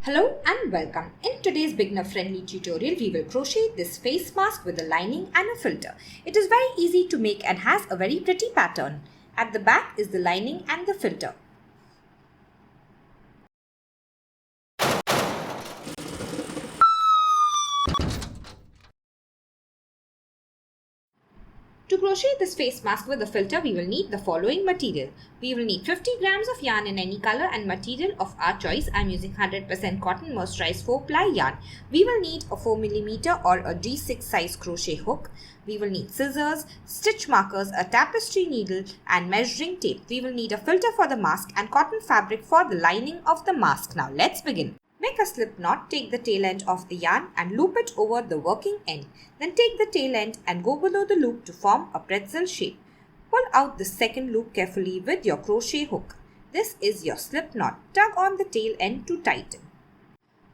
Hello and welcome. In today's beginner friendly tutorial, we will crochet this face mask with a lining and a filter. It is very easy to make and has a very pretty pattern. At the back is the lining and the filter. To crochet this face mask with a filter, we will need the following material. We will need 50 grams of yarn in any color and material of our choice. I am using 100% cotton mercerized 4-ply yarn. We will need a 4mm or a D6 size crochet hook. We will need scissors, stitch markers, a tapestry needle and measuring tape. We will need a filter for the mask and cotton fabric for the lining of the mask. Now let's begin. Make a slip knot, take the tail end of the yarn and loop it over the working end. Then take the tail end and go below the loop to form a pretzel shape. Pull out the second loop carefully with your crochet hook. This is your slip knot. Tug on the tail end to tighten.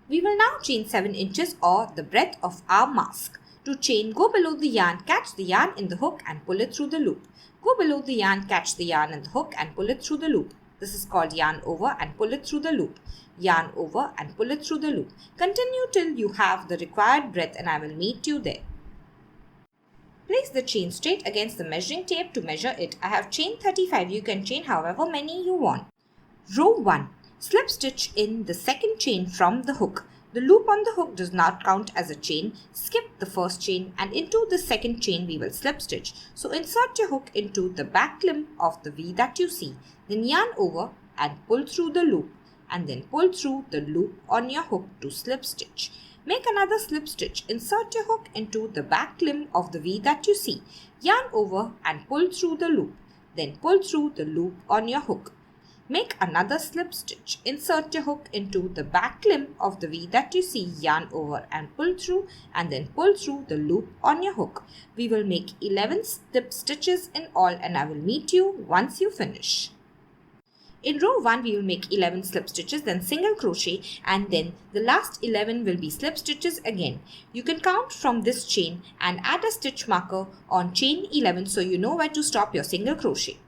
We will now chain 7 inches or the breadth of our mask. To chain, go below the yarn, catch the yarn in the hook and pull it through the loop. Go below the yarn, catch the yarn in the hook and pull it through the loop. This is called yarn over and pull it through the loop. Yarn over and pull it through the loop. Continue till you have the required breadth and I will meet you there. Place the chain straight against the measuring tape to measure it. I have chained 35. You can chain however many you want. Row 1. Slip stitch in the second chain from the hook. The loop on the hook does not count as a chain. Skip the first chain and into the second chain we will slip stitch. So insert your hook into the back limb of the V that you see. Then yarn over and pull through the loop and then pull through the loop on your hook to slip stitch. Make another slip stitch. Insert your hook into the back limb of the V that you see. Yarn over and pull through the loop. Then pull through the loop on your hook. Make another slip stitch. Insert your hook into the back limb of the V that you see. Yarn over and pull through and then pull through the loop on your hook. We will make 11 slip stitches in all and I will meet you once you finish. In row 1, we will make 11 slip stitches, then single crochet and then the last 11 will be slip stitches again. You can count from this chain and add a stitch marker on chain 11 so you know where to stop your single crochet.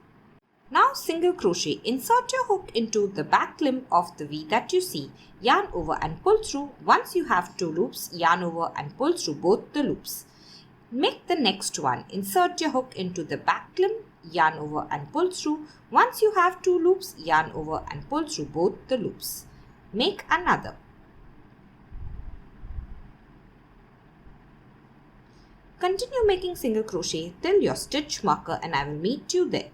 Now single crochet, insert your hook into the back limb of the V that you see, yarn over and pull through. Once you have 2 loops, yarn over and pull through both the loops. Make the next one, insert your hook into the back limb, yarn over and pull through. Once you have 2 loops, yarn over and pull through both the loops. Make another. Continue making single crochet till your stitch marker and I will meet you there.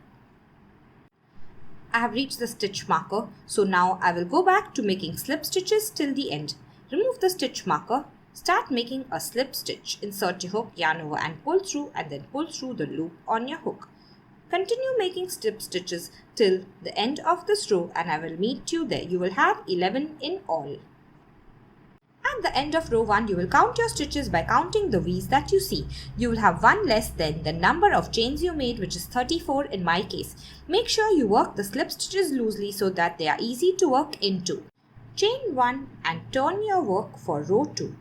I have reached the stitch marker, so now I will go back to making slip stitches till the end. Remove the stitch marker, start making a slip stitch. Insert your hook, yarn over and pull through and then pull through the loop on your hook. Continue making slip stitches till the end of this row and I will meet you there. You will have 11 in all. At the end of row 1, you will count your stitches by counting the V's that you see. You will have 1 less than the number of chains you made, which is 34 in my case. Make sure you work the slip stitches loosely so that they are easy to work into. Chain 1 and turn your work for row 2.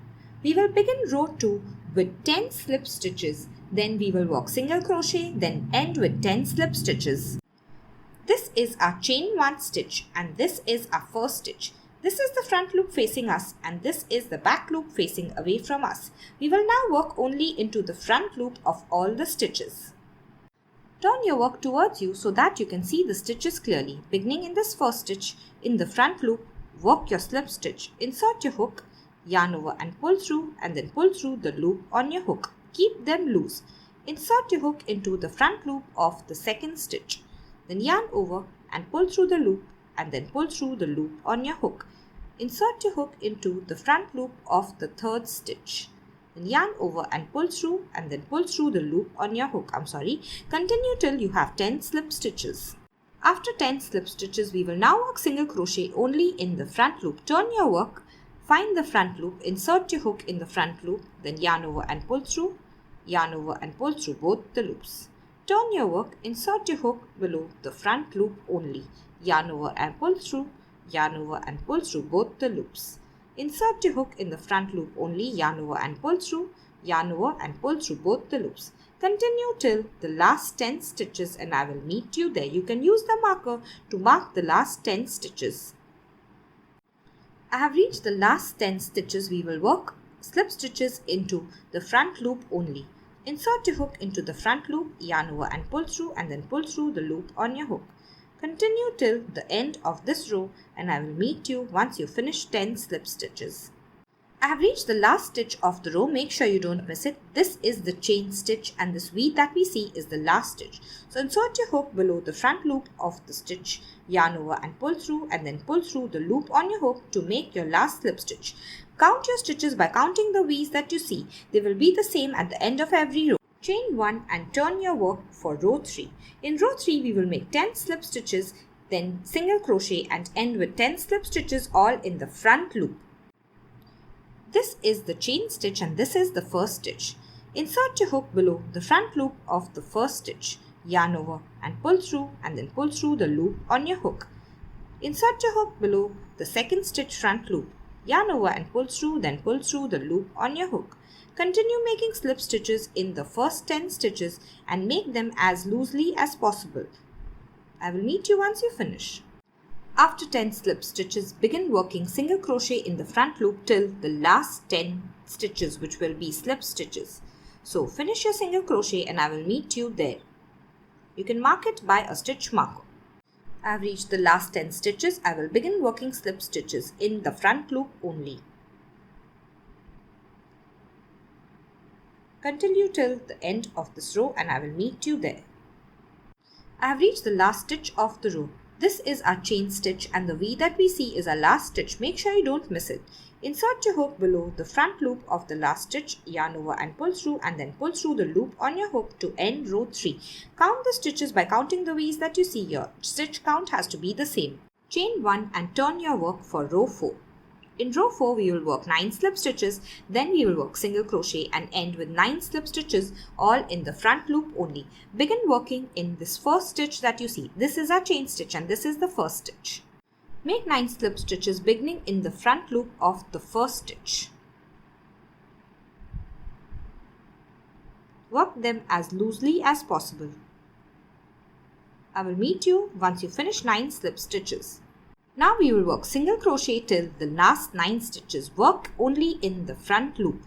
We will begin row 2 with 10 slip stitches. Then we will work single crochet, then end with 10 slip stitches. This is our chain 1 stitch and this is our first stitch. This is the front loop facing us and this is the back loop facing away from us. We will now work only into the front loop of all the stitches. Turn your work towards you so that you can see the stitches clearly. Beginning in this first stitch, in the front loop, work your slip stitch. Insert your hook, yarn over and pull through and then pull through the loop on your hook. Keep them loose. Insert your hook into the front loop of the second stitch. Then yarn over and pull through the loop and then pull through the loop on your hook. Insert your hook into the front loop of the third stitch. Then yarn over and pull through and then pull through the loop on your hook. Continue till you have 10 slip stitches. After 10 slip stitches, we will now work single crochet only in the front loop. Turn your work, find the front loop, insert your hook in the front loop, then yarn over and pull through, yarn over and pull through both the loops. Turn your work, insert your hook below the front loop only, yarn over and pull through, yarn over and pull through both the loops. Insert your hook in the front loop only, yarn over and pull through, yarn over and pull through both the loops. Continue till the last 10 stitches and I will meet you there. You can use the marker to mark the last 10 stitches. I have reached the last 10 stitches. We will work slip stitches into the front loop only. Insert your hook into the front loop, yarn over and pull through, and then pull through the loop on your hook. Continue till the end of this row, and I will meet you once you finish 10 slip stitches. I have reached the last stitch of the row. Make sure you don't miss it. This is the chain stitch, and this V that we see is the last stitch. So insert your hook below the front loop of the stitch, yarn over and pull through, and then pull through the loop on your hook to make your last slip stitch. Count your stitches by counting the V's that you see. They will be the same at the end of every row. Chain 1 and turn your work for row 3. In row 3, we will make 10 slip stitches, then single crochet and end with 10 slip stitches all in the front loop. This is the chain stitch and this is the first stitch. Insert your hook below the front loop of the first stitch, yarn over and pull through, and then pull through the loop on your hook. Insert your hook below the second stitch front loop, yarn over and pull through, then pull through the loop on your hook. Continue making slip stitches in the first 10 stitches and make them as loosely as possible. I will meet you once you finish. After 10 slip stitches, begin working single crochet in the front loop till the last 10 stitches, which will be slip stitches. So finish your single crochet and I will meet you there. You can mark it by a stitch marker. I have reached the last 10 stitches. I will begin working slip stitches in the front loop only. Continue till the end of this row and I will meet you there. I have reached the last stitch of the row. This is our chain stitch and the V that we see is our last stitch. Make sure you don't miss it. Insert your hook below the front loop of the last stitch, yarn over and pull through, and then pull through the loop on your hook to end row 3. Count the stitches by counting the V's that you see here. Stitch count has to be the same. Chain 1 and turn your work for row 4. In row 4, we will work 9 slip stitches, then we will work single crochet and end with 9 slip stitches all in the front loop only. Begin working in this first stitch that you see. This is our chain stitch and this is the first stitch. Make 9 slip stitches beginning in the front loop of the first stitch. Work them as loosely as possible. I will meet you once you finish 9 slip stitches. Now we will work single crochet till the last 9 stitches. Work only in the front loop.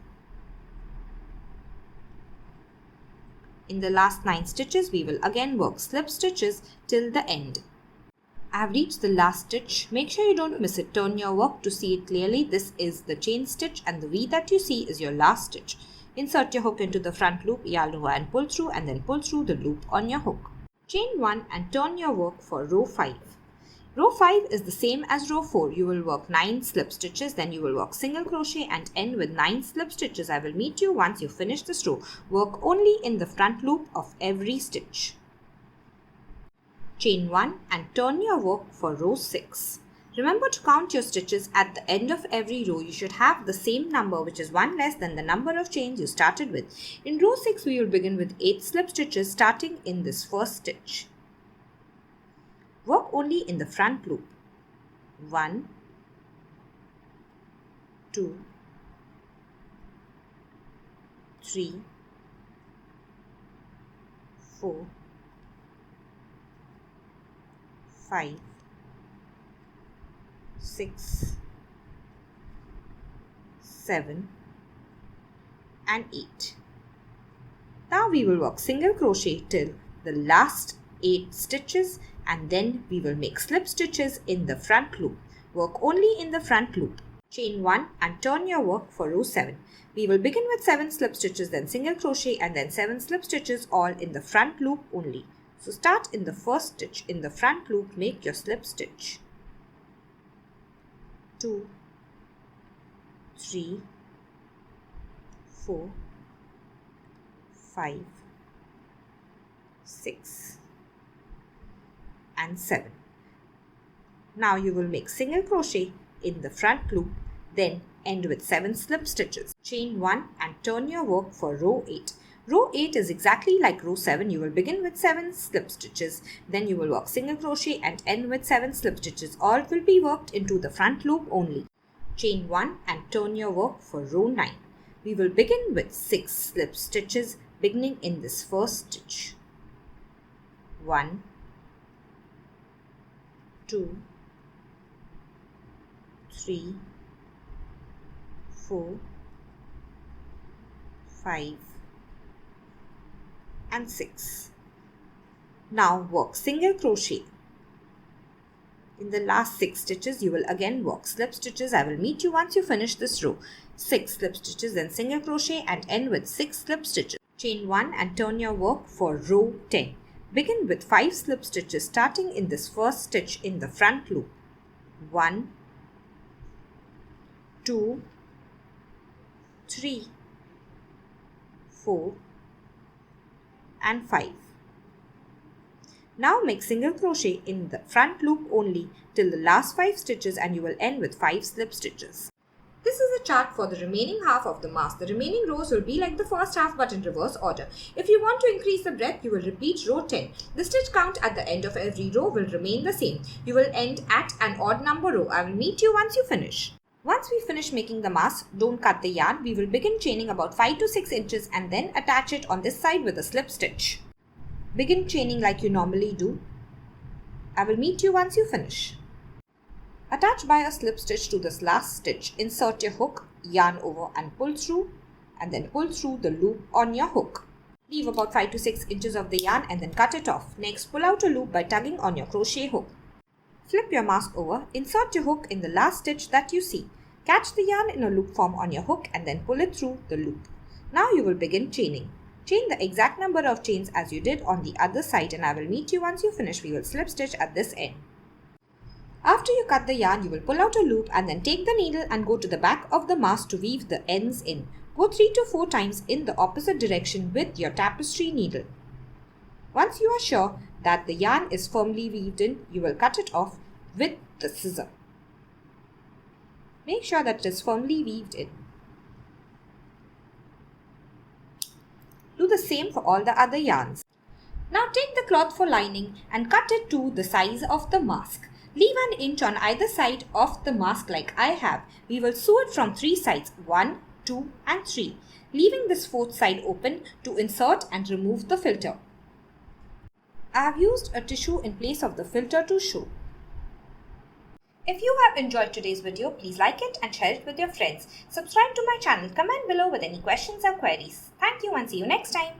In the last 9 stitches, we will again work slip stitches till the end. I have reached the last stitch. Make sure you don't miss it. Turn your work to see it clearly. This is the chain stitch and the V that you see is your last stitch. Insert your hook into the front loop, yarn over and pull through, and then pull through the loop on your hook. Chain 1 and turn your work for row 5. Row 5 is the same as row 4. You will work 9 slip stitches, then you will work single crochet and end with 9 slip stitches. I will meet you once you finish this row. Work only in the front loop of every stitch. Chain 1 and turn your work for row 6. Remember to count your stitches at the end of every row. You should have the same number, which is 1 less than the number of chains you started with. In row 6, we will begin with 8 slip stitches starting in this first stitch. Work only in the front loop. 1, 2, 3, 4, 5, 6, 7 and 8. Now we will work single crochet till the last 8 stitches and then we will make slip stitches in the front loop. Work only in the front loop. Chain 1 and turn your work for row 7. We will begin with 7 slip stitches, then single crochet and then 7 slip stitches all in the front loop only. So start in the first stitch. In the front loop, make your slip stitch. 2, 3, 4, 5, 6 and 7. Now you will make single crochet in the front loop, then end with 7 slip stitches. Chain 1 and turn your work for row 8. Row 8 is exactly like row 7. You will begin with 7 slip stitches, then you will work single crochet and end with 7 slip stitches. All will be worked into the front loop only. Chain 1 and turn your work for row 9. We will begin with 6 slip stitches beginning in this first stitch. 1, 2, 3, 4, 5 and 6. Now work single crochet. In the last 6 stitches, you will again work slip stitches. I will meet you once you finish this row. 6 slip stitches, then single crochet and end with 6 slip stitches. Chain 1 and turn your work for row 10. Begin with 5 slip stitches starting in this first stitch in the front loop. 1, 2, 3, 4 and 5. Now make single crochet in the front loop only till the last 5 stitches and you will end with 5 slip stitches. This is a chart for the remaining half of the mask. The remaining rows will be like the first half but in reverse order. If you want to increase the breadth, you will repeat row 10. The stitch count at the end of every row will remain the same. You will end at an odd number row. I will meet you once you finish. Once we finish making the mask, don't cut the yarn. We will begin chaining about 5 to 6 inches and then attach it on this side with a slip stitch. Begin chaining like you normally do. I will meet you once you finish. Attach by a slip stitch to this last stitch. Insert your hook, yarn over and pull through, and then pull through the loop on your hook. Leave about 5 to 6 inches of the yarn and then cut it off. Next, pull out a loop by tugging on your crochet hook. Flip your mask over, insert your hook in the last stitch that you see. Catch the yarn in a loop form on your hook and then pull it through the loop. Now you will begin chaining. Chain the exact number of chains as you did on the other side and I will meet you once you finish. We will slip stitch at this end. After you cut the yarn, you will pull out a loop and then take the needle and go to the back of the mask to weave the ends in. Go 3 to 4 times in the opposite direction with your tapestry needle. Once you are sure that the yarn is firmly weaved in, you will cut it off with the scissor. Make sure that it is firmly weaved in. Do the same for all the other yarns. Now take the cloth for lining and cut it to the size of the mask. Leave an inch on either side of the mask like I have. We will sew it from 3 sides, 1, 2 and 3, leaving this 4th side open to insert and remove the filter. I have used a tissue in place of the filter to show. If you have enjoyed today's video, please like it and share it with your friends. Subscribe to my channel. Comment below with any questions or queries. Thank you and see you next time.